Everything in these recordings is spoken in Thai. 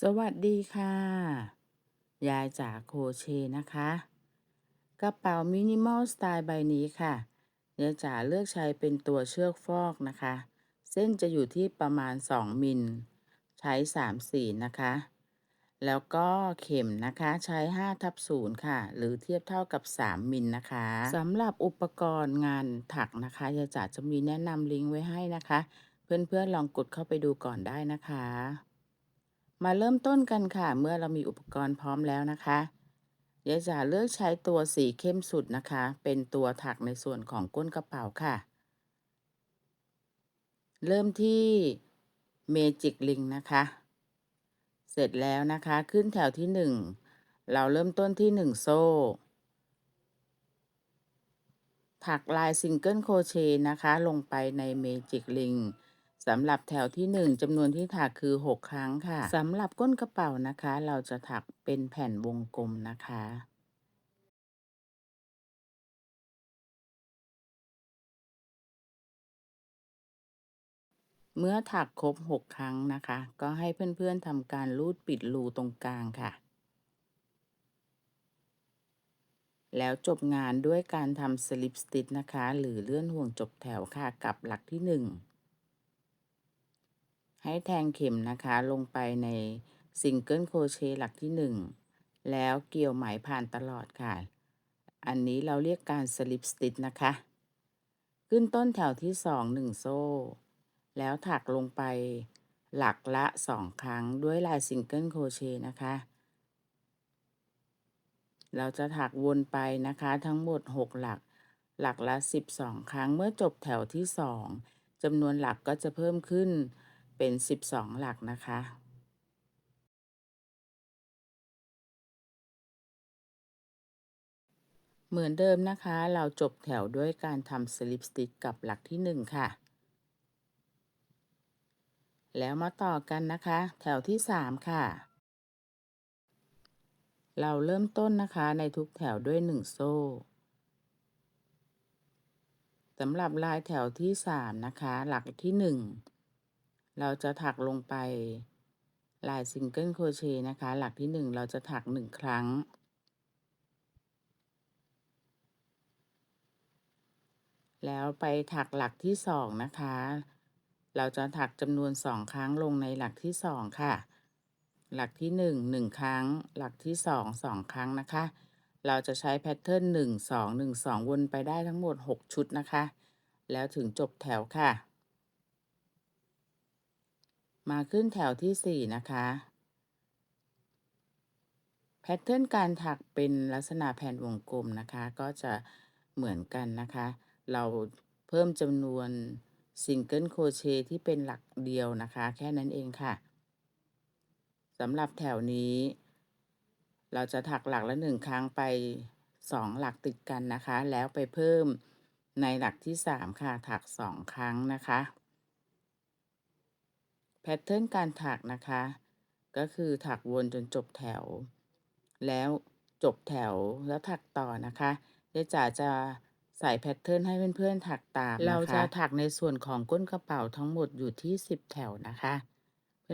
สวัสดีค่ะยายจากโครเชต์นะคะกระเป๋ามินิมอลสไตล์ใบนี้ค่ะยายจ๋าเลือกใช้เป็นตัวเชือกฟอกนะคะเส้นจะอยู่ที่ประมาณ2มิลใช้3สีนะคะแล้วก็เข็มนะคะใช้5/0ค่ะหรือเทียบเท่ากับ3มิลนะคะสำหรับอุปกรณ์งานถักนะคะยายจ๋าจะมีแนะนำลิงก์ไว้ให้นะคะเพื่อนๆลองกดเข้าไปดูก่อนได้นะคะ มาเริ่มต้นกันค่ะเมื่อเรามีอุปกรณ์พร้อมแล้วนะคะยายจ๋าเลือกใช้ตัวสีเข้มสุดนะคะเป็นตัวถักในส่วนของก้นกระเป๋าค่ะเริ่มที่เมจิกลิงนะคะเสร็จแล้วนะคะขึ้นแถวที่1เราเริ่มต้นที่1โซ่ถักลายซิงเกิลโครเชต์นะคะลงไปในเมจิกลิงสำหรับแถวที่1จำนวนที่ถักคือ6ครั้งค่ะสำหรับก้นกระเป๋านะคะเราจะถักเป็นแผ่นวงกลมนะคะ เมื่อถักครบ6ครั้งนะคะก็ให้เพื่อนๆทำการรูดปิดรูตรงกลางค่ะแล้วจบงานด้วยการทำสลิปสติ t นะคะหรือเลื่อนห่วงจบแถวค่ะกับหลักที่1ให้แทงเข็มนะคะลงไปในซิงเกิลโครเชต์หลักที่1แล้วเกี่ยวไหมผ่านตลอดค่ะอันนี้เราเรียกการสลิปสติ t นะคะขึ้นต้นแถวที่2 1โซ่แล้วถักลงไปหลักละ2ครั้งด้วยลายซิงเกิลโครเชต์นะคะ เราจะถักวนไปนะคะทั้งหมด6หลักหลักละ12ครั้งเมื่อจบแถวที่2จำนวนหลักก็จะเพิ่มขึ้นเป็น12หลักนะคะเหมือนเดิมนะคะเราจบแถวด้วยการทำสลิปสติ t กับหลักที่1ค่ะแล้วมาต่อกันนะคะแถวที่3ค่ะเราเริ่มต้นนะคะในทุกแถวด้วย1โซ่สำหรับลายแถวที่3นะคะหลักที่1เราจะถักลงไปลายซิงเกิลโครเชต์นะคะหลักที่1เราจะถัก1ครั้งแล้วไปถักหลักที่2นะคะเราจะถักจำนวน2ครั้งลงในหลักที่2ค่ะหลักที่1ครั้งหลักที่2ครั้งนะคะเราจะใช้แพทเทิร์น1 2 1 2วนไปได้ทั้งหมด6ชุดนะคะแล้วถึงจบแถวค่ะมาขึ้นแถวที่4นะคะแพทเทิร์นการถักเป็นลักษณะแผ่นวงกลมนะคะก็จะเหมือนกันนะคะเราเพิ่มจำนวนซิงเกิลโครเชต์ที่เป็นหลักเดียวนะคะแค่นั้นเองค่ะสำหรับแถวนี้เราจะถักหลักละ1ครั้งไป2หลักติดกันนะคะแล้วไปเพิ่มในหลักที่3ค่ะถัก2ครั้งนะคะแพทเทิร์นการถักนะคะก็คือถักวนจนจบแถวแล้วจบแถวแล้วถักต่อนะคะเดี๋ยวจ๋าจะใส่แพทเทิร์นให้เพื่อนๆถักตามนะคะเราจะถักในส่วนของก้นกระเป๋าทั้งหมดอยู่ที่10แถวนะคะ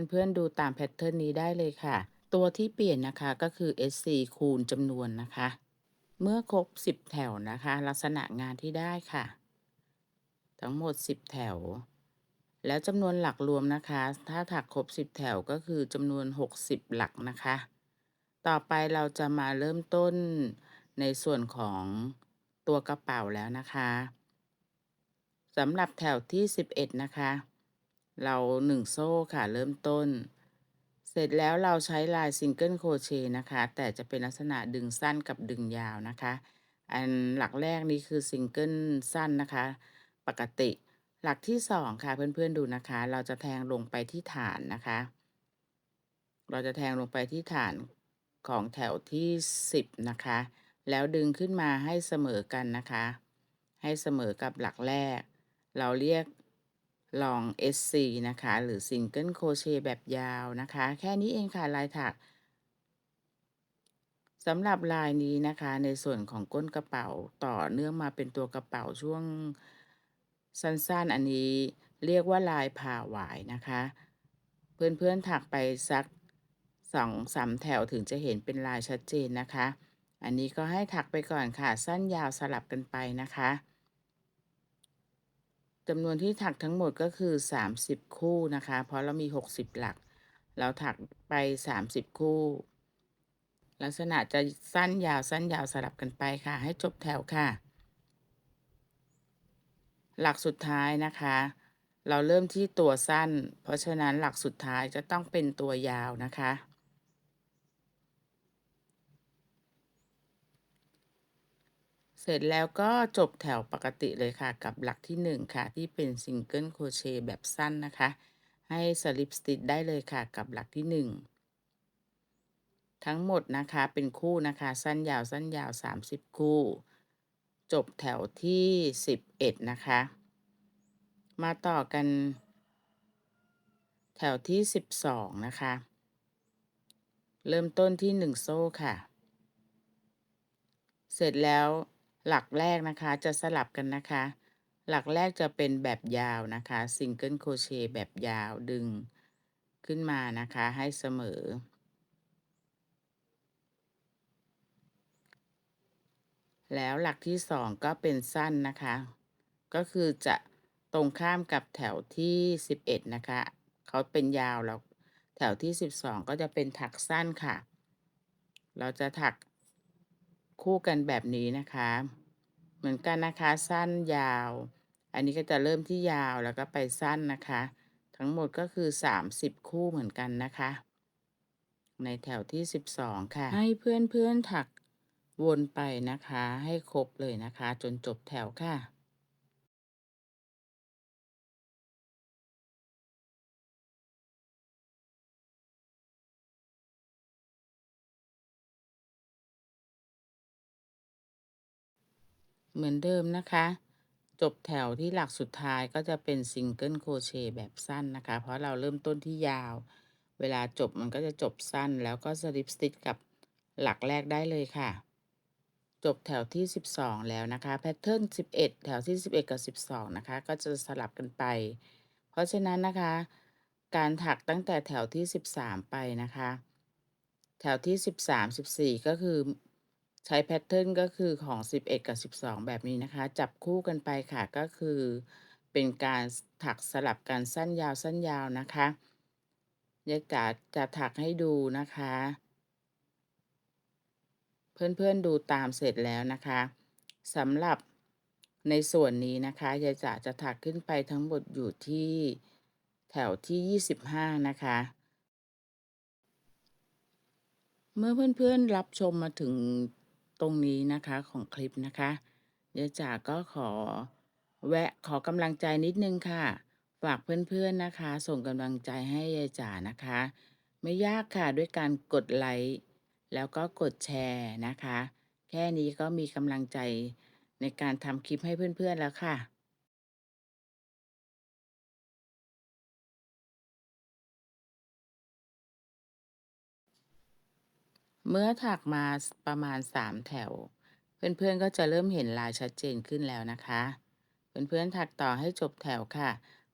เพื่อนๆดูตามแพทเทิร์นนี้ได้เลยค่ะตัวที่เปลี่ยนนะคะก็คือ SC คูณจำนวนนะคะเมื่อครบ10แถวนะคะลักษณะงานที่ได้ค่ะทั้งหมด10แถวแล้วจำนวนหลักรวมนะคะถ้าถักครบ10แถวก็คือจำนวน60หลักนะคะต่อไปเราจะมาเริ่มต้นในส่วนของตัวกระเป๋าแล้วนะคะสำหรับแถวที่11นะคะเรา1โซ่ค่ะเริ่มต้นเสร็จแล้วเราใช้ลายซิงเกิลโครเชต์นะคะแต่จะเป็นลักษณะดึงสั้นกับดึงยาวนะคะอันหลักแรกนี้คือซิงเกิลสั้นนะคะปกติหลักที่2ค่ะเพื่อนๆดูนะคะเราจะแทงลงไปที่ฐานนะคะเราจะแทงลงไปที่ฐานของแถวที่10นะคะแล้วดึงขึ้นมาให้เสมอกันนะคะให้เสมอกับหลักแรกเราเรียกลอง SC นะคะหรือ Single Crochet แบบยาวนะคะแค่นี้เองค่ะลายถักสำหรับลายนี้นะคะในส่วนของก้นกระเป๋าต่อเนื่องมาเป็นตัวกระเป๋าช่วงสั้นๆอันนี้เรียกว่าลายผ่าหวายนะคะเพื่อนๆถักไปสัก 2-3แถวถึงจะเห็นเป็นลายชัดเจนนะคะอันนี้ก็ให้ถักไปก่อนค่ะสั้นยาวสลับกันไปนะคะจำนวนที่ถักทั้งหมดก็คือ30คู่นะคะเพราะเรามี60หลักเราถักไป30คู่ลักษณะจะสั้นยาวสั้นยาวสลับกันไปค่ะให้จบแถวค่ะหลักสุดท้ายนะคะเราเริ่มที่ตัวสั้นเพราะฉะนั้นหลักสุดท้ายจะต้องเป็นตัวยาวนะคะเสร็จแล้วก็จบแถวปกติเลยค่ะกับหลักที่1ค่ะที่เป็น Single Crochet แบบสั้นนะคะให้ Slip Stitch ได้เลยค่ะกับหลักที่1ทั้งหมดนะคะเป็นคู่นะคะสั้นยาวสั้นยาว30คู่จบแถวที่11นะคะมาต่อกันแถวที่12นะคะเริ่มต้นที่1โซ่ค่ะเสร็จแล้วหลักแรกนะคะจะสลับกันนะคะหลักแรกจะเป็นแบบยาวนะคะ Single Crochet แบบยาวดึงขึ้นมานะคะให้เสมอ แล้วหลักที่2ก็เป็นสั้นนะคะก็คือจะตรงข้ามกับแถวที่11นะคะเขาเป็นยาวแล้วแถวที่12ก็จะเป็นถักสั้นค่ะเราจะถักคู่กันแบบนี้นะคะเหมือนกันนะคะสั้นยาวอันนี้ก็จะเริ่มที่ยาวแล้วก็ไปสั้นนะคะทั้งหมดก็คือ30คู่เหมือนกันนะคะในแถวที่12ค่ะให้เพื่อนๆถักวนไปนะคะให้ครบเลยนะคะจนจบแถวค่ะ เหมือนเดิมนะคะจบแถวที่หลักสุดท้ายก็จะเป็น Single Crochet แบบสั้นนะคะเพราะเราเริ่มต้นที่ยาวเวลาจบมันก็จะจบสั้นแล้วก็ Slip Stitch กับหลักแรกได้เลยค่ะจบแถวที่12แล้วนะคะแพทเทิร์น11แถวที่11กับ12นะคะก็จะสลับกันไปเพราะฉะนั้นนะคะการถักตั้งแต่แถวที่13ไปนะคะแถวที่13 14ก็คือใช้แพทเทิร์นก็คือของ11กับ12แบบนี้นะคะจับคู่กันไปค่ะก็คือเป็นการถักสลับกันสั้นยาวสั้นยาวนะคะยายจ๋าจะถักให้ดูนะคะ เพื่อนๆดูตามเสร็จแล้วนะคะสำหรับในส่วนนี้นะคะยายจ๋าจะถักขึ้นไปทั้งหมดอยู่ที่แถวที่25นะคะเมื่อเพื่อนๆรับชมมาถึงตรงนี้นะคะของคลิปนะคะยายจ๋าก็ขอกำลังใจนิดนึงค่ะฝากเพื่อนๆนะคะส่งกำลังใจให้ยายจ๋านะคะไม่ยากค่ะด้วยการกดไลค์แล้วก็กดแชร์นะคะแค่นี้ก็มีกำลังใจในการทำคลิปให้เพื่อนๆแล้วค่ะ เมื่อถักมาประมาณ3แถวเพื่อนๆก็จะเริ่มเห็นลายชัดเจนขึ้นแล้วนะคะเพื่อนๆถักต่อให้จบแถวค่ะ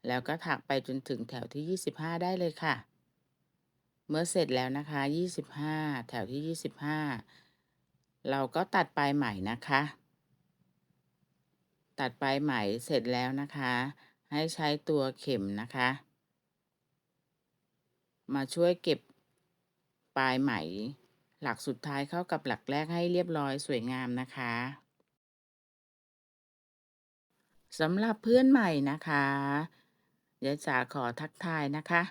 แล้วก็ถักไปจนถึงแถวที่25ได้เลยค่ะเมื่อเสร็จแล้วนะคะ25แถวที่25เราก็ตัดปลายไหมนะคะตัดปลายไหมเสร็จแล้วนะคะให้ใช้ตัวเข็มนะคะมาช่วยเก็บปลายไหมหลักสุดท้ายเข้ากับหลักแรกให้เรียบร้อยสวยงามนะคะ สำหรับเพื่อนใหม่นะคะเดี๋ยวจ๋าขอทักทายนะคะ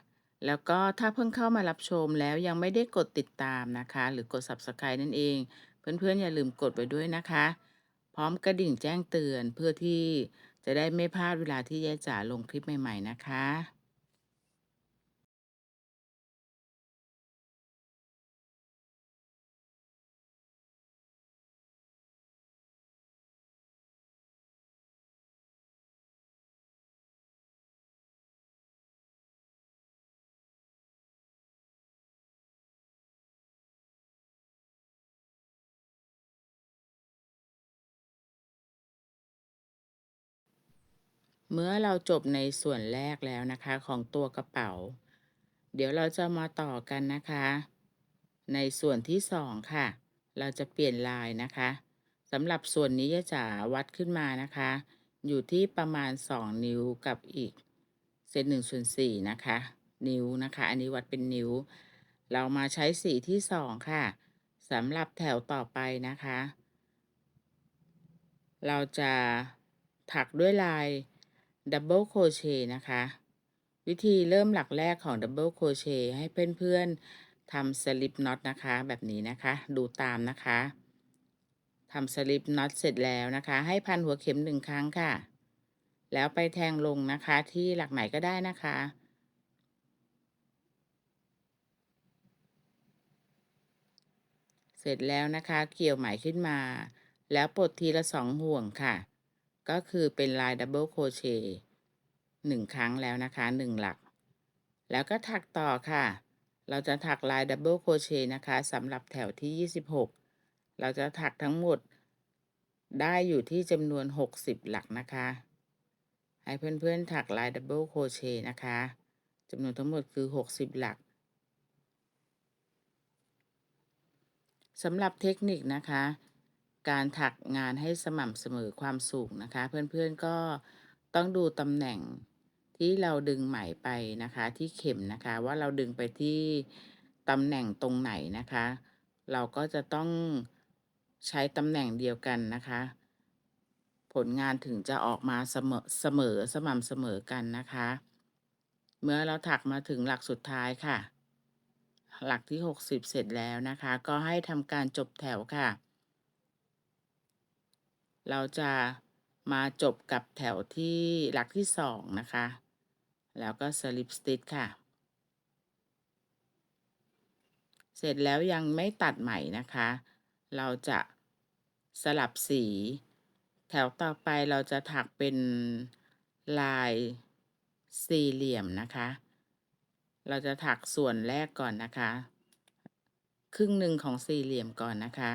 แล้วก็ถ้าเพิ่งเข้ามารับชมแล้วยังไม่ได้กดติดตามนะคะหรือกด Subscribe นั่นเองเพื่อนๆอย่าลืมกดไว้ด้วยนะคะพร้อมกระดิ่งแจ้งเตือนเพื่อที่จะได้ไม่พลาดเวลาที่ยายจ๋าลงคลิปใหม่ๆนะคะเมื่อเราจบในส่วนแรกแล้วนะคะของตัวกระเป๋าเดี๋ยวเราจะมาต่อกันนะคะ ในส่วนที่2ค่ะเราจะเปลี่ยนลายนะคะสำหรับส่วนนี้ยะจ๋าวัดขึ้นมานะคะอยู่ที่ประมาณ2นิ้วกับอีกเศษ1/4นะคะนิ้วนะคะอันนี้วัดเป็นนิ้วเรามาใช้สีที่2ค่ะสำหรับแถวต่อไปนะคะเราจะถักด้วยลาย Double Crochet นะคะวิธีเริ่มหลักแรกของ Double Crochet ให้เพื่อนๆทำ Slip Knot นะคะแบบนี้นะคะดูตามนะคะทำ Slip Knot เสร็จแล้วนะคะให้พันหัวเข็ม1ครั้งค่ะแล้วไปแทงลงนะคะที่หลักไหนก็ได้นะคะเสร็จแล้วนะคะเกี่ยวไหมขึ้นมาแล้วปลดทีละ2ห่วงค่ะก็คือเป็นลาย Double Crochet 1ครั้งแล้วนะคะ1หลักแล้วก็ถักต่อค่ะเราจะถักลาย Double Crochet นะคะสำหรับแถวที่26เราจะถักทั้งหมดได้อยู่ที่จำนวน60หลักนะคะให้เพื่อนๆถักลาย Double Crochet นะคะจำนวนทั้งหมดคือ60หลัก สำหรับเทคนิคนะคะการถักงานให้สม่ำเสมอความสูงนะคะเพื่อนๆก็ต้องดูตำแหน่งที่เราดึงไหมไปนะคะที่เข็มนะคะว่าเราดึงไปที่ตำแหน่งตรงไหนนะคะเราก็จะต้องใช้ตำแหน่งเดียวกันนะคะผลงานถึงจะออกมาเสมอสม่ำเสมอกันนะคะเมื่อเราถักมาถึงหลักสุดท้ายค่ะ หลักที่60เสร็จแล้วนะคะก็ให้ทำการจบแถวค่ะเราจะมาจบกับแถวที่หลักที่2นะคะแล้วก็สลิปสติชค่ะเสร็จแล้วยังไม่ตัดไหมนะคะเราจะสลับสีแถวต่อไปเราจะถักเป็นลายสี่เหลี่ยมนะคะเราจะถักส่วนแรกก่อนนะคะครึ่งหนึ่งของสี่เหลี่ยมก่อนนะคะ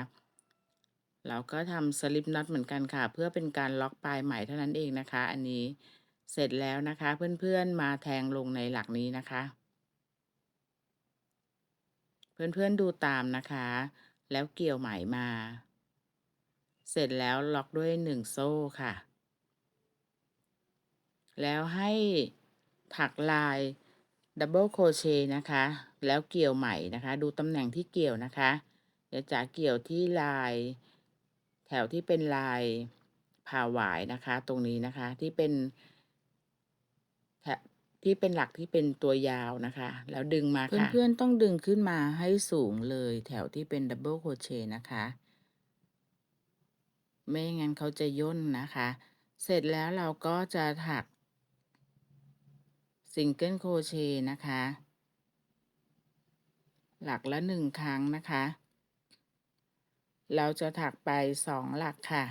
เราก็ทำสลิปน็อตเหมือนกันค่ะเพื่อเป็นการล็อกปลายไหมเท่านั้นเองนะคะอันนี้เสร็จแล้วนะคะเพื่อนๆมาแทงลงในหลักนี้นะคะเพื่อนๆดูตามนะคะแล้วเกี่ยวไหมมาเสร็จแล้วล็อกด้วย1โซ่ค่ะแล้วให้ถักลาย Double Crochet นะคะแล้วเกี่ยวไหมนะคะดูตำแหน่งที่เกี่ยวนะคะเดี๋ยวจ๋าเกี่ยวที่ลายแถวที่เป็นลายผ่าหวายนะคะตรงนี้นะคะที่เป็นแถที่เป็นหลักที่เป็นตัวยาวนะคะแล้วดึงมาค่ะเพื่อนๆต้องดึงขึ้นมาให้สูงเลยแถวที่เป็น Double Crochet นะคะไม่งั้นเขาจะย่นนะคะเสร็จแล้วเราก็จะถัก Single Crochet นะคะหลักละ1ครั้งนะคะเราจะถักไป2หลักค่ะ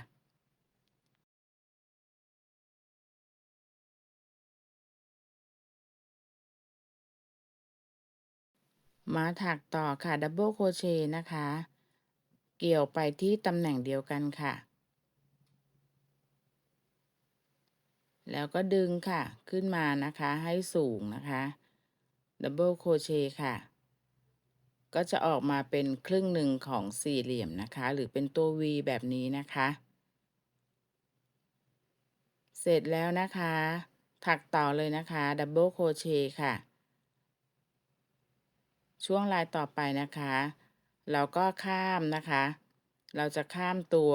มาถักต่อค่ะ Double Crochet นะคะเกี่ยวไปที่ตำแหน่งเดียวกันค่ะแล้วก็ดึงค่ะขึ้นมานะคะให้สูงนะคะ Double Crochet ค่ะก็จะออกมาเป็นครึ่งหนึ่งของสี่เหลี่ยมนะคะหรือเป็นตัว V แบบนี้นะคะเสร็จแล้วนะคะถักต่อเลยนะคะ Double Crochet ค่ะช่วงลายต่อไปนะคะเราก็ข้ามนะคะเราจะข้ามตัว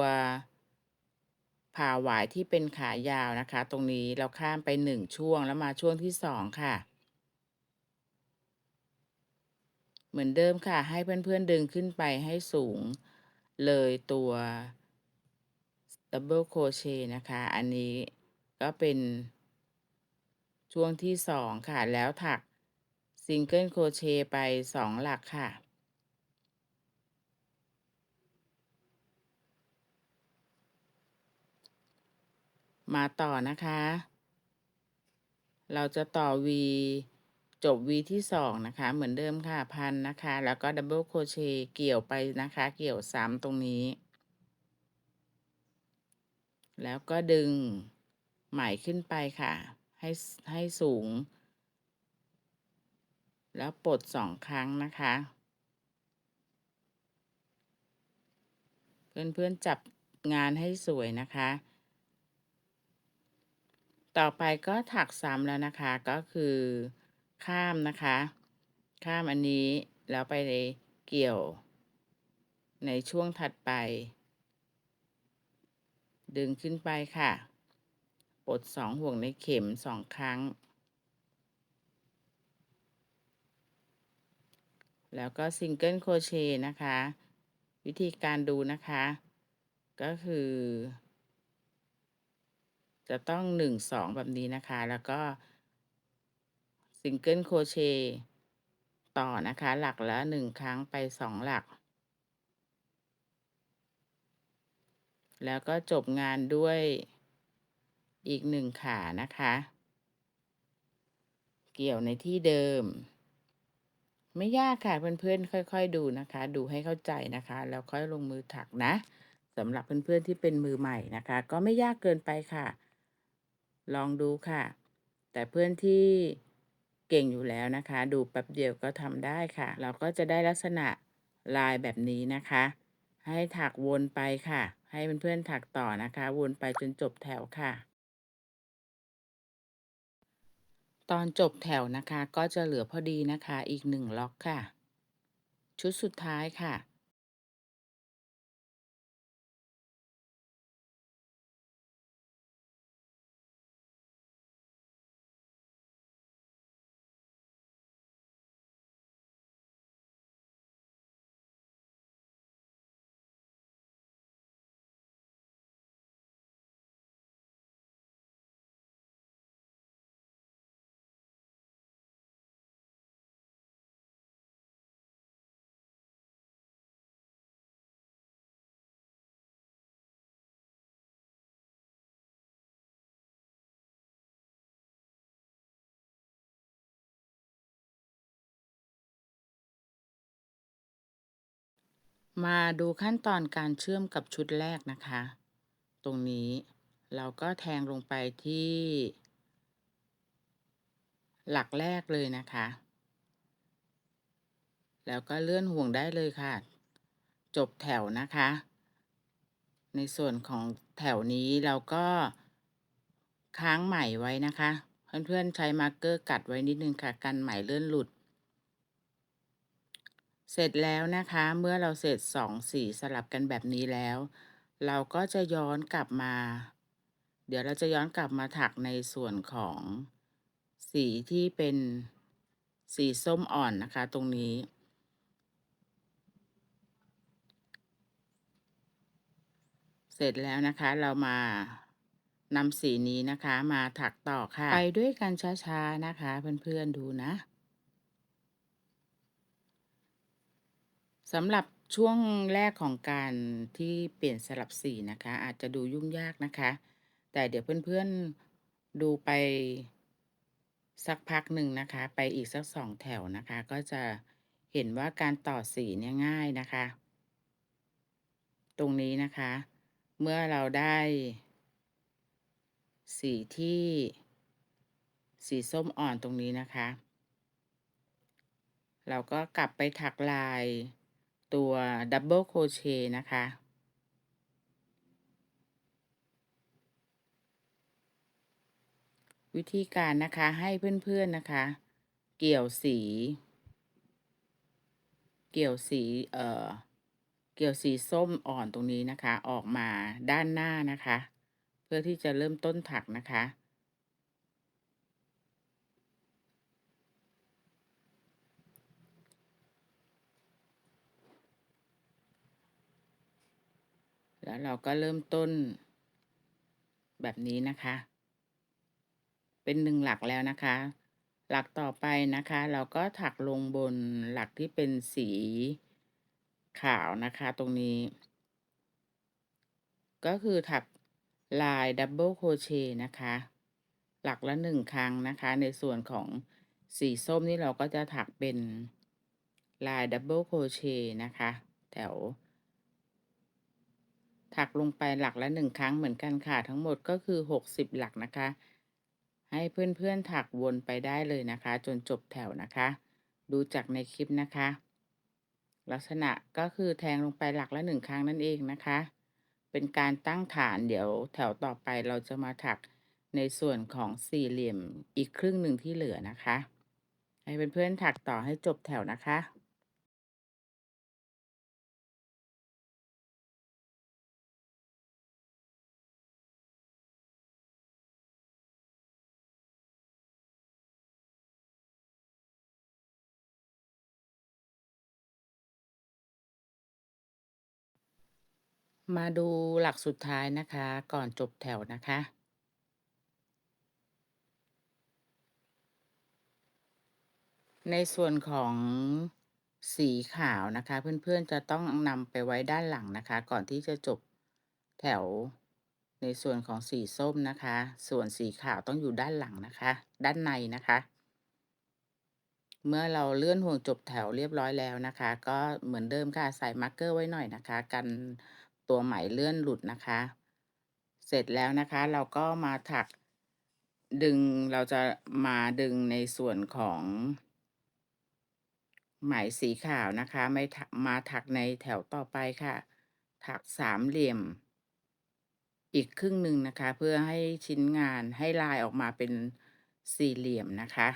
ผ่าหวายที่เป็นขายาวนะคะตรงนี้เราข้ามไป1ช่วงแล้วมาช่วงที่2ค่ะเหมือนเดิมค่ะให้เพื่อนๆดึงขึ้นไปให้สูงเลยตัว Double Crochet นะคะอันนี้ก็เป็นช่วงที่2ค่ะแล้วถัก Single Crochet ไป2หลักค่ะมาต่อนะคะเราจะต่อ V จบ V ที่2นะคะเหมือนเดิมค่ะพันนะคะแล้วก็ Double Crochet เกี่ยวไปนะคะเกี่ยวซ้ำตรงนี้แล้วก็ดึงไหมขึ้นไปค่ะให้สูงแล้วปลด2ครั้งนะคะ เพื่อนๆจับงานให้สวยนะคะต่อไปก็ถักซ้ำแล้วนะคะก็คือข้ามนะคะข้ามอันนี้แล้วไปเกี่ยวในช่วงถัดไปดึงขึ้นไปค่ะปลด2ห่วงในเข็ม2ครั้งแล้วก็ซิงเกิลโครเชต์นะคะวิธีการดูนะคะก็คือจะต้อง1 2แบบนี้นะคะแล้วก็ซิงเกิลโครเชต์ต่อนะคะหลักละ1ครั้งไป2หลักแล้วก็จบงานด้วยอีก1ขานะคะเกี่ยวในที่เดิมไม่ยากค่ะเพื่อนๆค่อยๆดูนะคะดูให้เข้าใจนะคะแล้วค่อยลงมือถักนะสำหรับเพื่อนๆที่เป็นมือใหม่นะคะก็ไม่ยากเกินไปค่ะลองดูค่ะแต่เพื่อนที่เก่งอยู่แล้วนะคะดูแป๊บเดียวก็ทำได้ค่ะเราก็จะได้ลักษณะลายแบบนี้นะคะให้ถักวนไปค่ะให้เพื่อนๆถักต่อนะคะวนไปจนจบแถวค่ะ ตอนจบแถวนะคะก็จะเหลือพอดีนะคะอีก1ล็อกค่ะชุดสุดท้ายค่ะมาดูขั้นตอนการเชื่อมกับชุดแรกนะคะตรงนี้เราก็แทงลงไปที่หลักแรกเลยนะคะแล้วก็เลื่อนห่วงได้เลยค่ะจบแถวนะคะในส่วนของแถวนี้เราก็ค้างไหมไว้นะคะเพื่อนๆใช้มาร์กเกอร์กัดไว้นิดนึงค่ะกันไหมเลื่อนหลุด เสร็จแล้วนะคะเมื่อเราเสร็จ2สีสลับกันแบบนี้แล้วเราก็จะย้อนกลับมาเดี๋ยวเราจะย้อนกลับมาถักในส่วนของสีที่เป็นสีส้มอ่อนนะคะตรงนี้เสร็จแล้วนะคะเรามานำสีนี้นะคะมาถักต่อค่ะไปด้วยกันช้าๆนะคะเพื่อนๆดูนะ สำหรับช่วงแรกของการที่เปลี่ยนสลับสีนะคะอาจจะดูยุ่งยากนะคะแต่เดี๋ยวเพื่อนๆดูไปสักพักหนึ่งนะคะไปอีกสัก2แถวนะคะก็จะเห็นว่าการต่อสีเนี่ยง่ายนะคะตรงนี้นะคะเมื่อเราได้สีที่สีส้มอ่อนตรงนี้นะคะเราก็กลับไปถักลายตัวดับเบิลโครเชต์นะคะ วิธีการนะคะให้เพื่อนๆนะคะเกี่ยวสีเกี่ยวสีเอ่อเกี่ยวสีส้มอ่อนตรงนี้นะคะออกมาด้านหน้านะคะเพื่อที่จะเริ่มต้นถักนะคะแล้วเราก็เริ่มต้นแบบนี้นะคะเป็น1หลักแล้วนะคะหลักต่อไปนะคะเราก็ถักลงบนหลักที่เป็นสีขาวนะคะตรงนี้ก็คือถักลายดับเบิลโครเชต์นะคะหลักละ1ครั้งนะคะในส่วนของสีส้มนี่เราก็จะถักเป็นลายดับเบิลโครเชต์นะคะแถวถักลงไปหลักละ1ครั้งเหมือนกันค่ะทั้งหมดก็คือ60หลักนะคะให้เพื่อนๆถักวนไปได้เลยนะคะจนจบแถวนะคะดูจากในคลิปนะคะ ลักษณะก็คือแทงลงไปหลักละ1ครั้งนั่นเองนะคะเป็นการตั้งฐานเดี๋ยวแถวต่อไปเราจะมาถักในส่วนของสี่เหลี่ยมอีกครึ่งหนึ่งที่เหลือนะคะให้เพื่อนๆถักต่อให้จบแถวนะคะ มาดูหลักสุดท้ายนะคะก่อนจบแถวนะคะในส่วนของสีขาวนะคะเพื่อนๆจะต้องนำไปไว้ด้านหลังนะคะก่อนที่จะจบแถวในส่วนของสีส้มนะคะส่วนสีขาวต้องอยู่ด้านหลังนะคะด้านในนะคะเมื่อเราเลื่อนห่วงจบแถวเรียบร้อยแล้วนะคะก็เหมือนเดิมค่ะใส่มาร์กเกอร์ไว้หน่อยนะคะกันตัวไหมเลื่อนหลุดนะคะเสร็จแล้วนะคะเราก็มาถักดึงเราจะมาดึงในส่วนของไหมสีขาวนะคะไม่มาถักในแถวต่อไปค่ะถักสามเหลี่ยมอีกครึ่งหนึ่งนะคะเพื่อให้ชิ้นงานให้ลายออกมาเป็นสี่เหลี่ยมนะคะ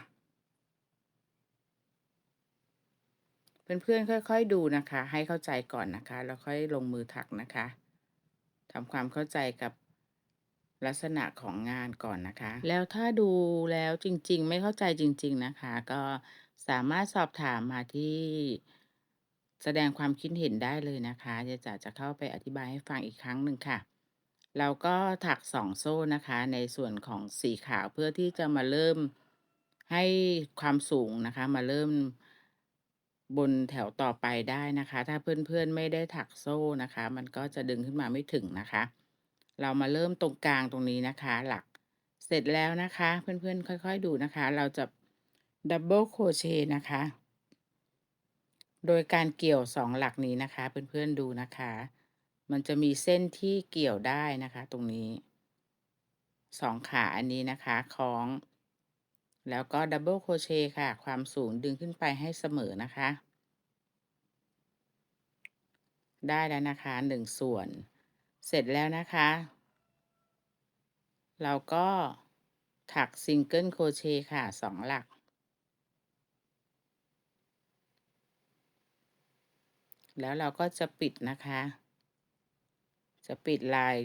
เพื่อนๆค่อยๆดูนะคะให้เข้าใจก่อนนะคะแล้วค่อยลงมือถักนะคะทำความเข้าใจกับลักษณะของงานก่อนนะคะแล้วถ้าดูแล้วจริงๆไม่เข้าใจจริงๆนะคะก็สามารถสอบถามมาที่แสดงความคิดเห็นได้เลยนะคะเดี๋ยวจะเข้าไปอธิบายให้ฟังอีกครั้งหนึ่งค่ะเราก็ถัก2โซ่นะคะในส่วนของสีขาวเพื่อที่จะมาเริ่มให้ความสูงนะคะมาเริ่มบนแถวต่อไปได้นะคะถ้าเพื่อนๆไม่ได้ถักโซ่นะคะมันก็จะดึงขึ้นมาไม่ถึงนะคะเรามาเริ่มตรงกลางตรงนี้นะคะหลักเสร็จแล้วนะคะเพื่อนๆค่อยๆดูนะคะเราจะดับเบิลโครเชต์นะคะโดยการเกี่ยว2หลักนี้นะคะเพื่อนๆดูนะคะมันจะมีเส้นที่เกี่ยวได้นะคะตรงนี้2ขาอันนี้นะคะคล้องแล้วก็ดับเบิลโครเชต์ค่ะความสูงดึงขึ้นไปให้เสมอนะคะได้แล้วนะคะ1ส่วนเสร็จแล้วนะคะเราก็ถักซิงเกิลโครเชต์ค่ะ2หลักแล้วเราก็จะปิดนะคะจะปิดลาย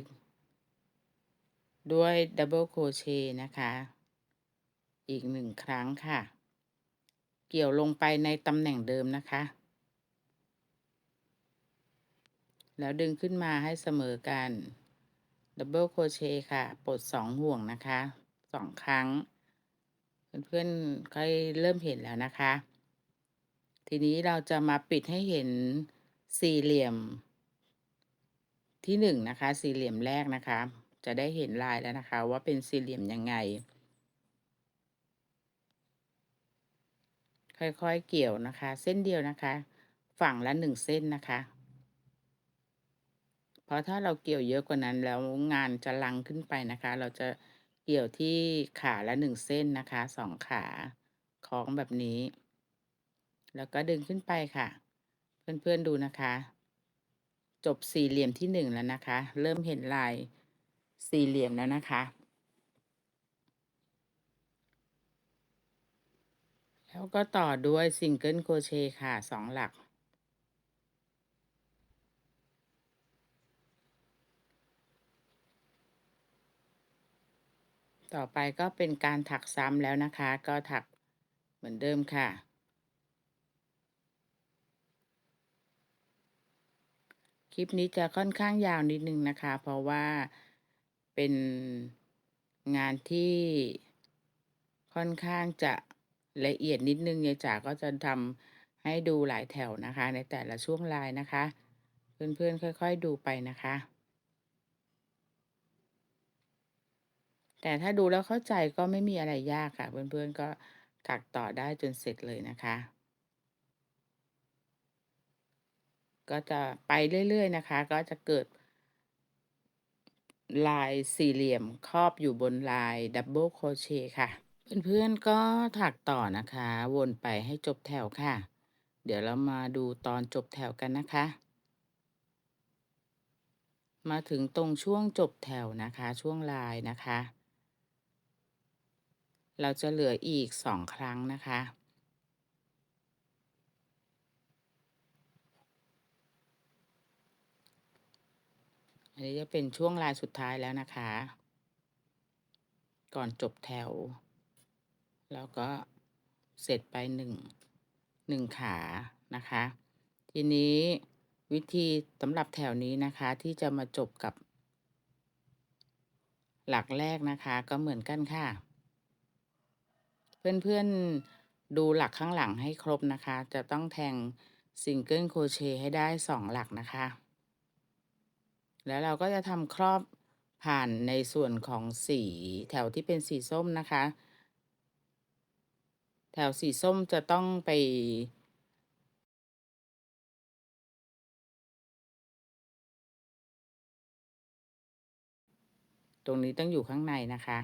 ด้วยดับเบิลโครเชต์นะคะอีก1ครั้งค่ะเกี่ยวลงไปในตำแหน่งเดิมนะคะแล้วดึงขึ้นมาให้เสมอกันดับเบิลโครเชต์ค่ะปลด2ห่วงนะคะ2ครั้งเพื่อนๆค่อยเริ่มเห็นแล้วนะคะทีนี้เราจะมาปิดให้เห็นสี่เหลี่ยมที่1นะคะสี่เหลี่ยมแรกนะคะจะได้เห็นลายแล้วนะคะว่าเป็นสี่เหลี่ยมยังไงค่อยๆเกี่ยวนะคะเส้นเดียวนะคะฝั่งละ1เส้นนะคะเพราะถ้าเราเกี่ยวเยอะกว่านั้นแล้วงานจะลังขึ้นไปนะคะเราจะเกี่ยวที่ขาละ1เส้นนะคะ2ขาคล้องแบบนี้แล้วก็ดึงขึ้นไปค่ะเพื่อนๆดูนะคะจบสี่เหลี่ยมที่1แล้วนะคะเริ่มเห็นลายสี่เหลี่ยมแล้วนะคะ แล้วก็ต่อด้วยซิงเกิลโครเชต์ค่ะ2หลักต่อไปก็เป็นการถักซ้ำแล้วนะคะก็ถักเหมือนเดิมค่ะคลิปนี้จะค่อนข้างยาวนิดนึงนะคะเพราะว่าเป็นงานที่ค่อนข้างจะละเอียดนิดนึงยายจ๋าก็จะทำให้ดูหลายแถวนะคะในแต่ละช่วงลายนะคะเพื่อนๆค่อยๆดูไปนะคะ แต่ถ้าดูแล้วเข้าใจก็ไม่มีอะไรยากค่ะเพื่อนๆก็ถักต่อได้จนเสร็จเลยนะคะก็จะไปเรื่อยๆนะคะก็จะเกิดลายสี่เหลี่ยมครอบอยู่บนลายดับเบิลโครเชต์ค่ะเพื่อนๆก็ถักต่อนะคะวนไปให้จบแถวค่ะ เดี๋ยวเรามาดูตอนจบแถวกันนะคะ มาถึงตรงช่วงจบแถวนะคะช่วงลายนะคะ เราจะเหลืออีก2ครั้งนะคะ อันนี้จะเป็นช่วงลายสุดท้ายแล้วนะคะ ก่อนจบแถว แล้วก็เสร็จไปหนึ่งขานะคะ ทีนี้วิธีสำหรับแถวนี้นะคะที่จะมาจบกับหลักแรกนะคะก็เหมือนกันค่ะ เพื่อนๆดูหลักข้างหลังให้ครบนะคะ จะต้องแทงซิงเกิลโครเชต์ให้ได้2หลักนะคะ แล้วเราก็จะทำครอบผ่านในส่วนของสีแถวที่เป็นสีส้มนะคะ แถวสีส้มจะต้องไปตรงนี้ต้องอยู่ข้างในนะคะ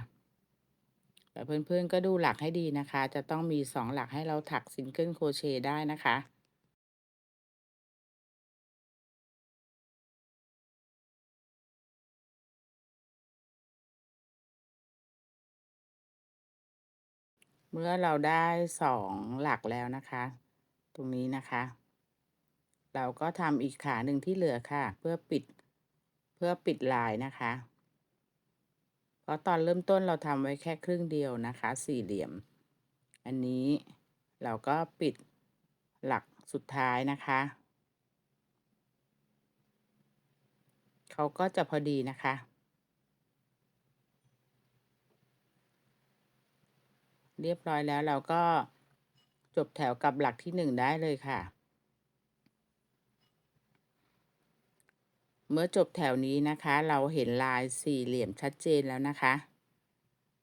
แต่เพื่อนๆก็ดูหลักให้ดีนะคะ จะต้องมี2หลักให้เราถักซิงเกิลโครเชต์ได้นะคะ เมื่อเราได้2หลักแล้วนะคะ ตรงนี้นะคะ เราก็ทำอีกขาหนึ่งที่เหลือค่ะ เพื่อปิดลายนะคะ เพราะตอนเริ่มต้นเราทำไว้แค่ครึ่งเดียวนะคะ สี่เหลี่ยม อันนี้เราก็ปิดหลักสุดท้ายนะคะ เขาก็จะพอดีนะคะ เรียบร้อยแล้วเราก็จบแถวกับหลักที่1ได้เลยค่ะ เมื่อจบแถวนี้นะคะเราเห็นลายสี่เหลี่ยมชัดเจนแล้วนะคะ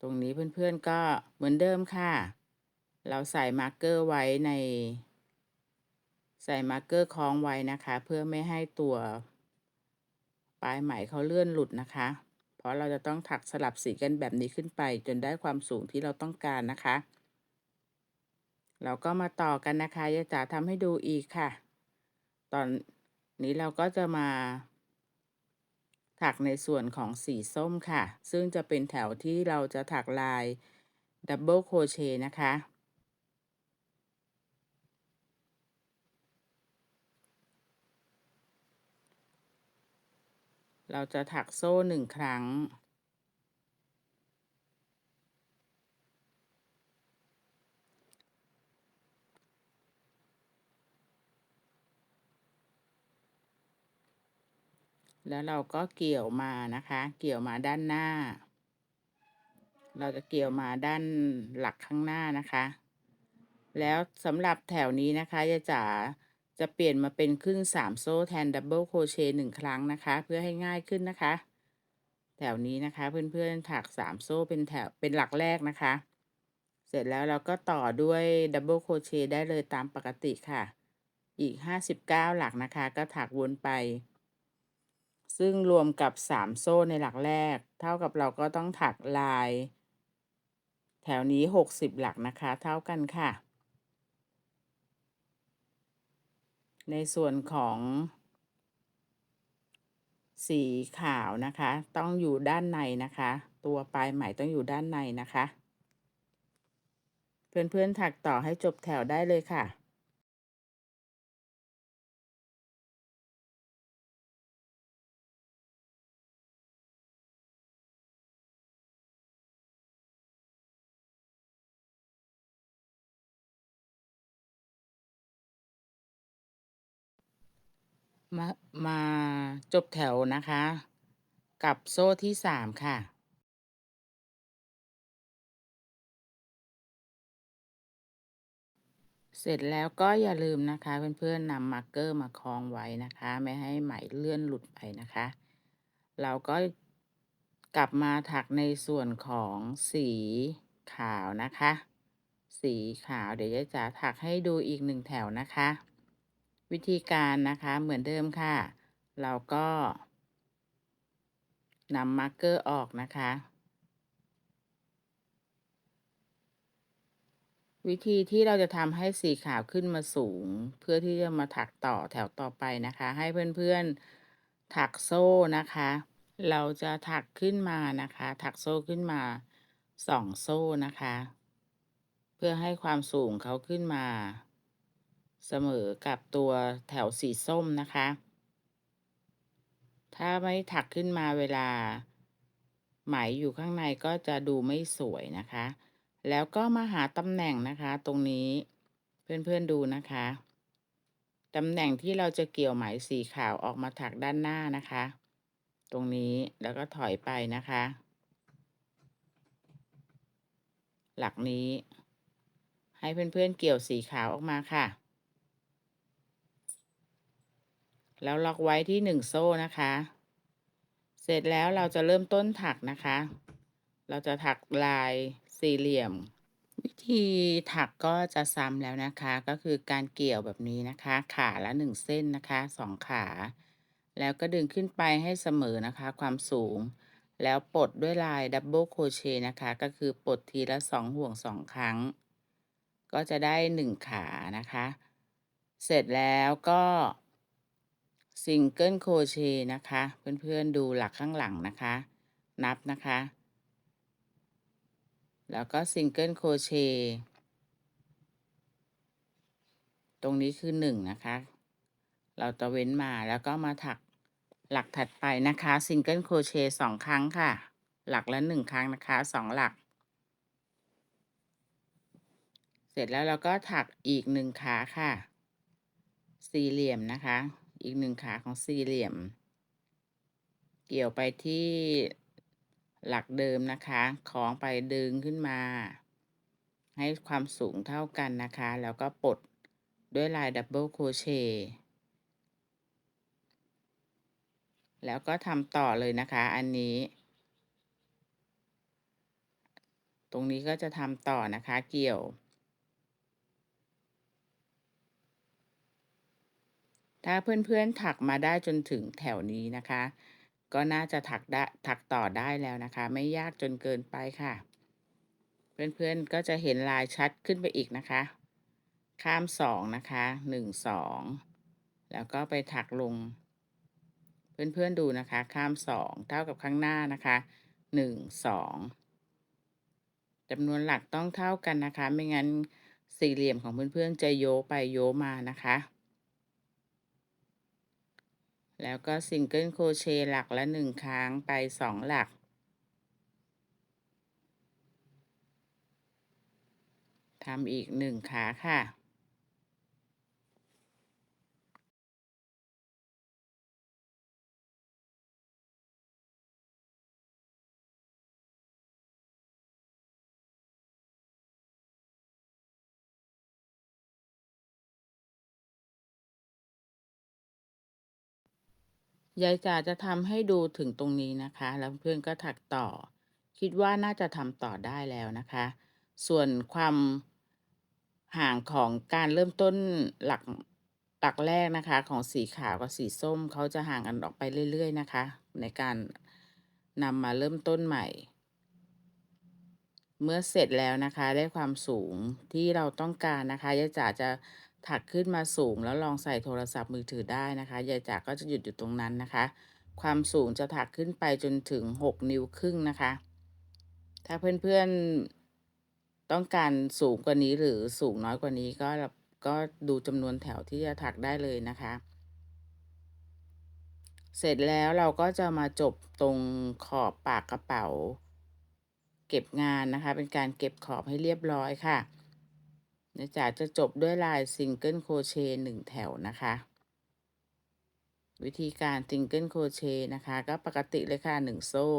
ตรงนี้เพื่อนๆก็เหมือนเดิมค่ะ เราใส่มาร์กเกอร์ไว้ใส่มาร์กเกอร์คล้องไว้นะคะเพื่อไม่ให้ตัวปลายไหมเขาเลื่อนหลุดนะคะ เพราะเราจะต้องถักสลับสีกันแบบนี้ขึ้นไปจนได้ความสูงที่เราต้องการนะคะ เราก็มาต่อกันนะคะยายจ๋าทำให้ดูอีกค่ะ ตอนนี้เราก็จะมาถักในส่วนของสีส้มค่ะ ซึ่งจะเป็นแถวที่เราจะถักลายดับเบิลโครเชต์นะคะ เราจะถักโซ่1ครั้ง แล้วเราก็เกี่ยวมานะคะ เกี่ยวมาด้านหน้า เราจะเกี่ยวมาด้านหลักข้างหน้านะคะ แล้วสำหรับแถวนี้นะคะยายจ๋าจะเปลี่ยนมาเป็นขึ้น3โซ่แทนดับเบิลโครเชต์1ครั้งนะคะ เพื่อให้ง่ายขึ้นนะคะ แถวนี้นะคะเพื่อนๆถัก3โซ่เป็นแถวเป็นหลักแรกนะคะ เสร็จแล้วเราก็ต่อด้วยดับเบิลโครเชต์ได้เลยตามปกติค่ะ อีก59หลักนะคะก็ถักวนไป ซึ่งรวมกับ3โซ่ในหลักแรกเท่ากับเราก็ต้องถักลายแถวนี้60หลักนะคะเท่ากันค่ะ ในส่วนของสีขาวนะคะต้องอยู่ด้านในนะคะ ตัวปลายไหมต้องอยู่ด้านในนะคะ เพื่อนๆถักต่อให้จบแถวได้เลยค่ะ มามาจบแถวนะคะ กับโซ่ที่3ค่ะ เสร็จแล้วก็อย่าลืมนะคะเพื่อนๆนำมาร์กเกอร์มาคล้องไว้นะคะ ไม่ให้ไหมเลื่อนหลุดไปนะคะ เราก็กลับมาถักในส่วนของสีขาวนะคะ สีขาวเดี๋ยวยายจ๋าถักให้ดูอีก1แถวนะคะ วิธีการนะคะเหมือนเดิมค่ะ เราก็นำมาร์กเกอร์ออกนะคะ วิธีที่เราจะทำให้สีขาวขึ้นมาสูงเพื่อที่จะมาถักต่อแถวต่อไปนะคะให้เพื่อนๆถักโซ่นะคะเราจะถักขึ้นมานะคะถักโซ่ขึ้นมา2 โซ่นะคะเพื่อให้ความสูงเขาขึ้นมาเสมอกับตัวแถวสีส้มนะคะถ้าไม่ถักขึ้นมาเวลาไหมอยู่ข้างในก็จะดูไม่สวยนะคะแล้วก็มาหาตำแหน่งนะคะตรงนี้เพื่อนๆดูนะคะตำแหน่งที่เราจะเกี่ยวไหมสีขาวออกมาถักด้านหน้านะคะตรงนี้แล้วก็ถอยไปนะคะหลักนี้ให้เพื่อนๆเกี่ยวสีขาวออกมาค่ะแล้วล็อกไว้ที่1 โซ่นะคะเสร็จแล้วเราจะเริ่มต้นถักนะคะเราจะถักลายสี่เหลี่ยม วิธีถักก็จะซ้ำแล้วนะคะก็คือการเกี่ยวแบบนี้นะคะขาละ1 เส้นนะคะ2 ขาแล้วก็ดึงขึ้นไปให้เสมอนะคะความสูงแล้วปลดด้วยลายดับเบิลโครเชต์นะคะก็คือปลดทีละ2 ห่วง 2 ครั้งก็จะได้1 ขานะคะเสร็จแล้วก็ซิงเกิลโครเชต์นะคะเพื่อนๆดูหลักข้างหลังนะคะนับนะคะแล้วก็ซิงเกิลโครเชต์ตรงนี้คือ1นะคะเราจะเว้นมาแล้วก็มาถักหลักถัดไปนะคะซิงเกิลโครเชต์2 ครั้งค่ะหลักละ1 ครั้งนะคะ2 หลักเสร็จแล้วเราก็ถักอีก1 ขาค่ะสี่เหลี่ยมนะคะอีก1 ขาของสี่เหลี่ยมเกี่ยวไปที่หลักเดิมนะคะคล้องไปดึงขึ้นมาให้ความสูงเท่ากันนะคะแล้วก็ปลดด้วยลายดับเบิลโครเชต์แล้วก็ทำต่อเลยนะคะอันนี้ตรงนี้ก็จะทำต่อนะคะเกี่ยวถ้าเพื่อนๆถักมาได้จนถึงแถวนี้นะคะก็น่าจะถักต่อได้แล้วนะคะไม่ยากจนเกินไปค่ะเพื่อนๆก็จะเห็นลายชัดขึ้นไปอีกนะคะข้าม2นะคะ1 2แล้วก็ไปถักลงเพื่อนๆดูนะคะข้าม2เท่ากับข้างหน้านะคะ1 2จำนวนหลักต้องเท่ากันนะคะไม่งั้นสี่เหลี่ยมของเพื่อนๆจะโยไปโยมานะคะแล้วก็ซิงเกิลโครเชต์หลักละ1 ครั้งไป2 หลักทำอีก1 ขาค่ะยายจ๋าจะทำให้ดูถึงตรงนี้นะคะแล้วเพื่อนก็ถักต่อคิดว่าน่าจะทำต่อได้แล้วนะคะส่วนความห่างของการเริ่มต้นหลักแรกนะคะของสีขาวกับสีส้มเขาจะห่างกันออกไปเรื่อยๆนะคะในการนำมาเริ่มต้นใหม่เมื่อเสร็จแล้วนะคะได้ความสูงที่เราต้องการนะคะยายจ๋าจะถักขึ้นมาสูงแล้วลองใส่โทรศัพท์มือถือได้นะคะยายจ๋าก็จะหยุดอยู่ตรงนั้นนะคะความสูงจะถักขึ้นไปจนถึง6 นิ้วครึ่งนะคะถ้าเพื่อนๆต้องการสูงกว่านี้หรือสูงน้อยกว่านี้ก็ดูจำนวนแถวที่จะถักได้เลยนะคะเสร็จแล้วเราก็จะมาจบตรงขอบปากกระเป๋าเก็บงานนะคะเป็นการเก็บขอบให้เรียบร้อยค่ะเดี๋ยวจ๋าจะจบด้วยลายซิงเกิลโครเชต์1 แถวนะคะวิธีการซิงเกิลโครเชต์นะคะก็ปกติเลยค่ะ1 โซ่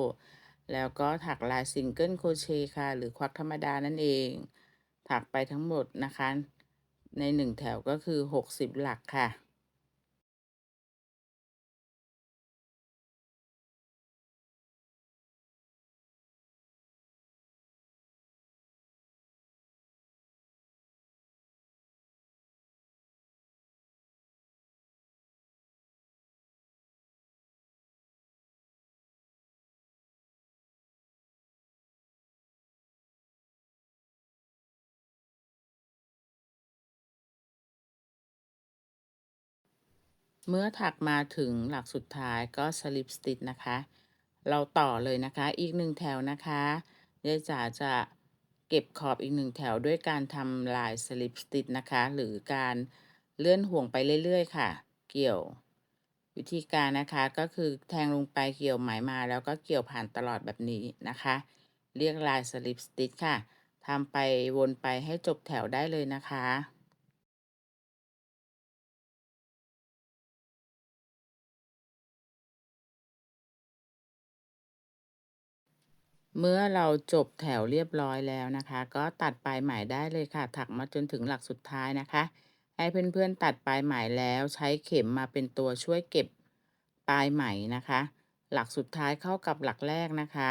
แล้วก็ถักลายซิงเกิลโครเชต์ค่ะหรือควักธรรมดานั่นเองถักไปทั้งหมดนะคะใน1 แถวก็คือ60 หลักค่ะ เมื่อถักมาถึงหลักสุดท้ายก็ slip stitch นะคะเราต่อเลยนะคะอีก1แถวนะคะยายจ๋าจะเก็บขอบอีก1แถวด้วยการทำลาย slip stitch นะคะหรือการเลื่อนห่วงไปเรื่อยๆค่ะเกี่ยววิธีการนะคะก็คือแทงลงไปเกี่ยวไหมมาแล้วก็เกี่ยวผ่านตลอดแบบนี้นะคะเรียกลาย slip stitch ค่ะทำไปวนไปให้จบแถวได้เลยนะคะ เมื่อเราจบแถวเรียบร้อยแล้วนะคะก็ตัดปลายไหมได้เลยค่ะถักมาจนถึงหลักสุดท้ายนะคะให้เพื่อนๆตัดปลายไหมแล้วใช้เข็มมาเป็นตัวช่วยเก็บปลายไหมนะคะหลักสุดท้ายเข้ากับหลักแรกนะคะ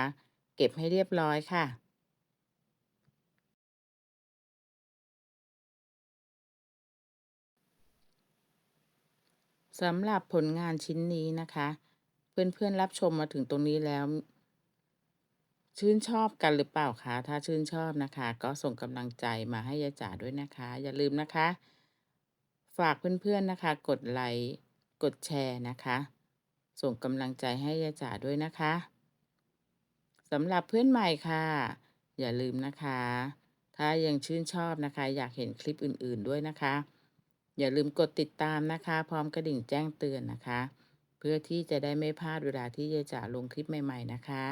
เก็บให้เรียบร้อยค่ะสำหรับผลงานชิ้นนี้นะคะเพื่อนๆรับชมมาถึงตรงนี้แล้ว ชื่นชอบกันหรือเปล่าคะถ้าชื่นชอบนะคะก็ส่งกำลังใจมาให้ยายจ๋าด้วยนะคะอย่าลืมนะคะฝากเพื่อนๆนะคะกดไลค์กดแชร์นะคะส่งกำลังใจให้ยายจ๋าด้วยนะคะสำหรับเพื่อนใหม่ค่ะอย่าลืมนะคะถ้ายังชื่นชอบนะคะอยากเห็นคลิปอื่นๆด้วยนะคะอย่าลืมกดติดตามนะคะพร้อมกระดิ่งแจ้งเตือนนะคะเพื่อที่จะได้ไม่พลาดเวลาที่ยายจ๋าลงคลิปใหม่ๆนะคะ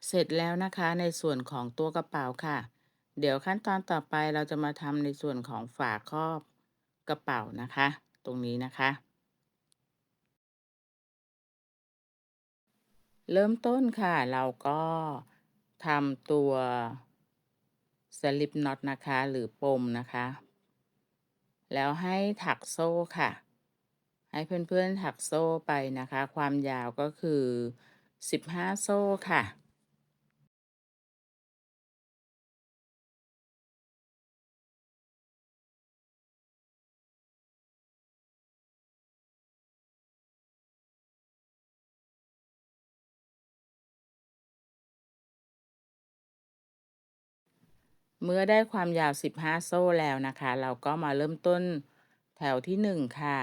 เสร็จแล้วนะคะในส่วนของตัวกระเป๋าค่ะเดี๋ยวขั้นตอนต่อไปเราจะมาทำในส่วนของฝาครอบกระเป๋านะคะตรงนี้นะคะเริ่มต้นค่ะเราก็ทำตัวสลิปน็อตนะคะหรือปมนะคะแล้วให้ถักโซ่ค่ะให้เพื่อนๆถักโซ่ไปนะคะความยาวก็คือ15โซ่ค่ะ เมื่อได้ความยาว15โซ่แล้วนะคะเราก็มาเริ่มต้นแถวที่1ค่ะ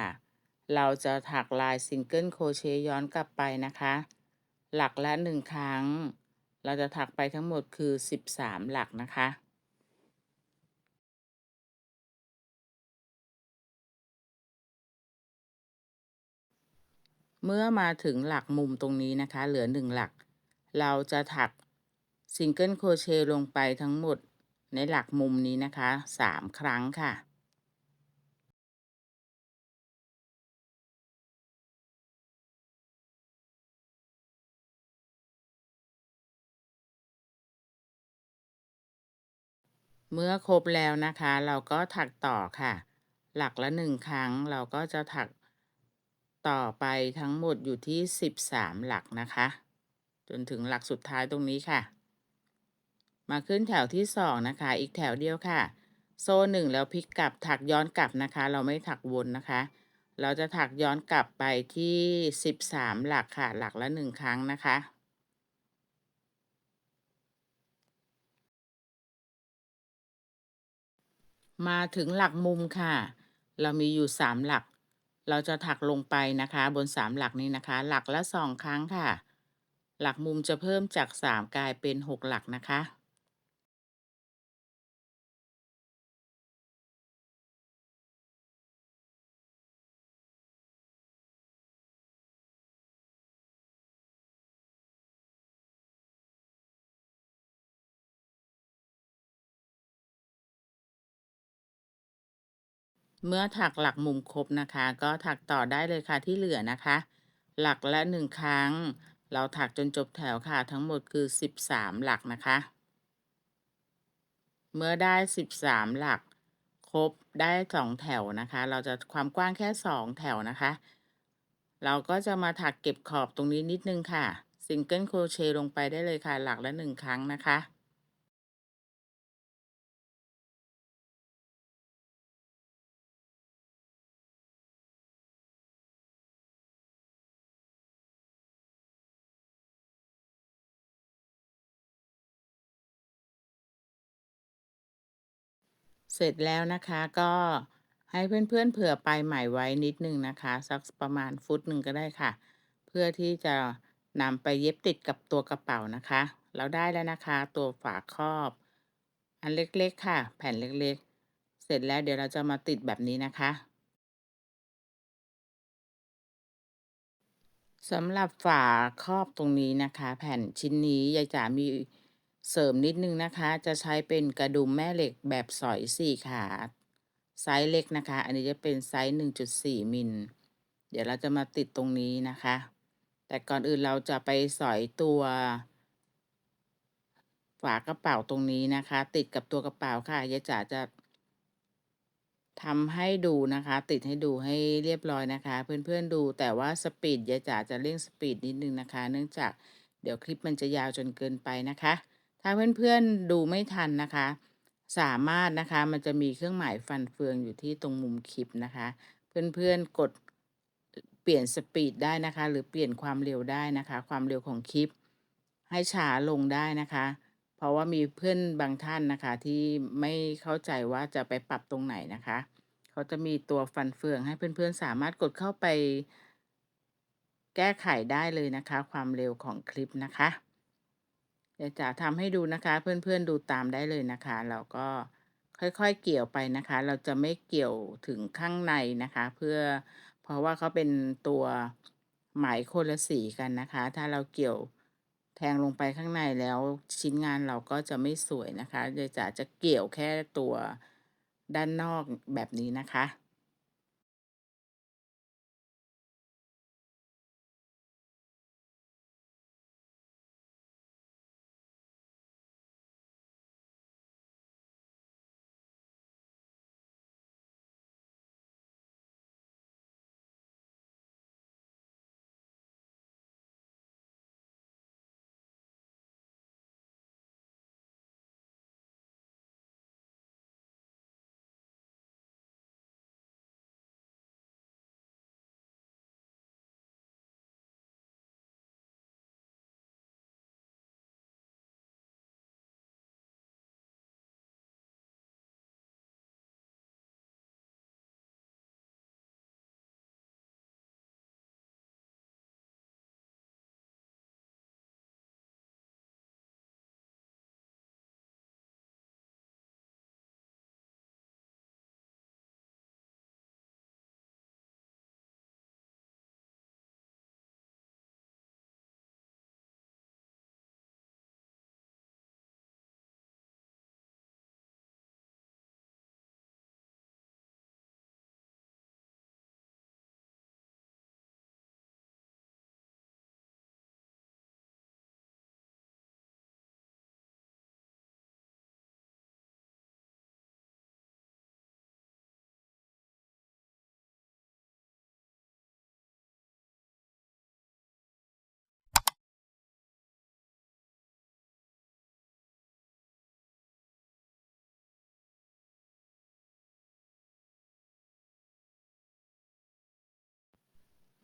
เราจะถักลายซิงเกิลโครเชต์ย้อนกลับไปนะคะหลักละ1ครั้งเราจะถักไปทั้งหมดคือ13หลักนะคะเมื่อมาถึงหลักมุมตรงนี้นะคะเหลือ1หลักเราจะถักซิงเกิลโครเชต์ลงไปทั้งหมดในหลักมุมนี้นะคะ3ครั้งค่ะ เมื่อครบแล้วนะคะเราก็ถักต่อค่ะหลักละ1ครั้งเราก็จะถักต่อไปทั้งหมดอยู่ที่13หลักนะคะจนถึงหลักสุดท้ายตรงนี้ค่ะมาขึ้นแถวที่2นะคะอีกแถวเดียวค่ะโซ่1แล้วพลิกกลับถักย้อนกลับนะคะเราไม่ถักวนนะคะเราจะถักย้อนกลับไปที่13หลักค่ะหลักละ1ครั้งนะคะ มาถึงหลักมุมค่ะ เรามีอยู่3หลัก เราจะถักลงไปนะคะบน3หลักนี้นะคะ หลักละ2ครั้งค่ะ หลักมุมจะเพิ่มจาก3กลายเป็น6หลักนะคะ เมื่อถักหลักมุมครบนะคะก็ถักต่อได้เลยค่ะที่เหลือนะคะหลักละ1ครั้งเราถักจนจบแถวค่ะทั้งหมดคือ13หลักนะคะเมื่อได้13หลัก ครบได้2แถวนะคะเราจะความกว้างแค่2แถวนะคะเราก็จะมาถักเก็บขอบตรงนี้นิดหนึ่งค่ะ Single Crochet ลงไปได้เลยค่ะหลักละ1ครั้งนะคะ เสร็จแล้วนะคะก็ให้เพื่อนๆเผื่อปลายไหมไว้นิดหนึ่งนะคะสักประมาณฟุตหนึ่งก็ได้ค่ะเพื่อที่จะนำไปเย็บติดกับตัวกระเป๋านะคะเราได้แล้วนะคะตัวฝาครอบอันเล็กๆค่ะแผ่นเล็กๆเสร็จแล้วเดี๋ยวเราจะมาติดแบบนี้นะคะ สำหรับฝาครอบตรงนี้นะคะแผ่นชิ้นนี้ยายจ๋ามีเสริมนิดนึงนะคะจะใช้เป็นกระดุมแม่เหล็กแบบสอย4ขาไซส์เล็กนะคะอันนี้จะเป็นไซส์1.4มิลเดี๋ยวเราจะมาติดตรงนี้นะคะแต่ก่อนอื่นเราจะไปสอยตัวฝากระเป๋าตรงนี้นะคะติดกับตัวกระเป๋าค่ะยายจ๋าจะ ทำให้ดูนะคะติดให้ดูให้เรียบร้อยนะคะเพื่อนๆดูแต่ว่าสปีดยายจ๋าจะเร่งสปีดนิดนึงนะคะเนื่องจากเดี๋ยวคลิปมันจะยาวจนเกินไปนะคะถ้าเพื่อนๆดูไม่ทันนะคะสามารถนะคะมันจะมีเครื่องหมายฟันเฟืองอยู่ที่ตรงมุมคลิปนะคะเพื่อนๆกดเปลี่ยนสปีดได้นะคะหรือเปลี่ยนความเร็วได้นะคะความเร็วของคลิปให้ช้าลงได้นะคะ เพราะว่ามีเพื่อนบางท่านนะคะที่ไม่เข้าใจว่าจะไปปรับตรงไหนนะคะเขาจะมีตัวฟันเฟืองให้เพื่อนๆสามารถกดเข้าไปแก้ไขได้เลยนะคะความเร็วของคลิปนะคะเดี๋ยวจะทำให้ดูนะคะเพื่อนๆดูตามได้เลยนะคะเราก็ค่อยๆเกี่ยวไปนะคะเราจะไม่เกี่ยวถึงข้างในนะคะเพราะว่าเขาเป็นตัวไหมคนละสีกันนะคะถ้าเราเกี่ยวแทงลงไปข้างในแล้วชิ้นงานเราก็จะไม่สวยนะคะโดยจะเกี่ยวแค่ตัวด้านนอกแบบนี้นะคะ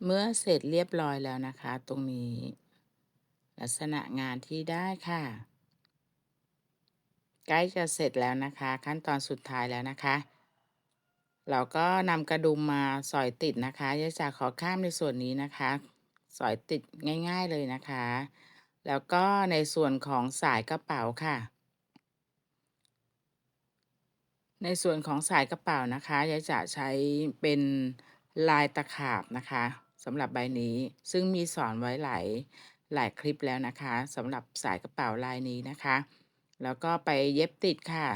เมื่อเสร็จเรียบร้อยแล้วนะคะตรงนี้ลักษณะงานที่ได้ค่ะใกล้จะเสร็จแล้วนะคะขั้นตอนสุดท้ายแล้วนะคะเราก็นำกระดุมมาสอยติดนะคะยายจะขอข้ามในส่วนนี้นะคะสอยติดง่ายๆเลยนะคะแล้วก็ในส่วนของสายกระเป๋าค่ะ ในส่วนของสายกระเป๋านะคะยายจะใช้เป็นลายตะขาบนะคะสำหรับใบนี้ซึ่งมีสอนไว้หลายคลิปแล้วนะคะสำหรับสายกระเป๋าลายนี้นะคะแล้วก็ไปเย็บติดค่ะ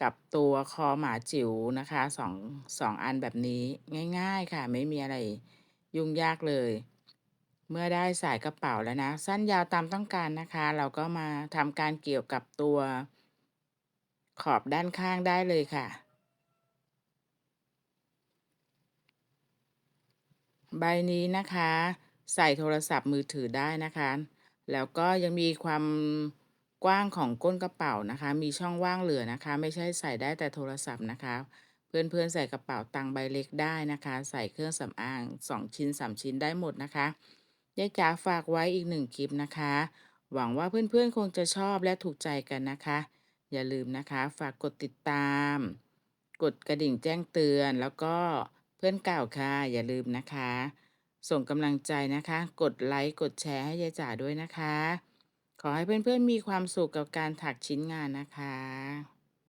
กับตัวคอหมาจิ๋วนะคะสองอันแบบนี้ง่ายๆค่ะไม่มีอะไรยุ่งยากเลยเมื่อได้สายกระเป๋าแล้วนะสั้นยาวตามต้องการนะคะเราก็มาทำการเกี่ยวกับตัวขอบด้านข้างได้เลยค่ะ ใบนี้นะคะใส่โทรศัพท์มือถือได้นะคะแล้วก็ยังมีความกว้างของก้นกระเป๋านะคะมีช่องว่างเหลือนะคะไม่ใช่ใส่ได้แต่โทรศัพท์นะคะเพื่อนๆใส่กระเป๋าตังค์ใบเล็กได้นะคะใส่เครื่องสำอาง2 ชิ้น3 ชิ้นได้หมดนะคะยายจ๋าฝากไว้อีก1 คลิปนะคะหวังว่าเพื่อนๆคงจะชอบและถูกใจกันนะคะอย่าลืมนะคะฝากกดติดตามกดกระดิ่งแจ้งเตือนแล้วก็เพื่อนเก่าค่ะอย่าลืมนะคะ ส่งกำลังใจนะคะ กดไลค์กดแชร์ให้ยายจ๋าด้วยนะคะ ขอให้เพื่อนๆมีความสุขกับการถักชิ้นงานนะคะ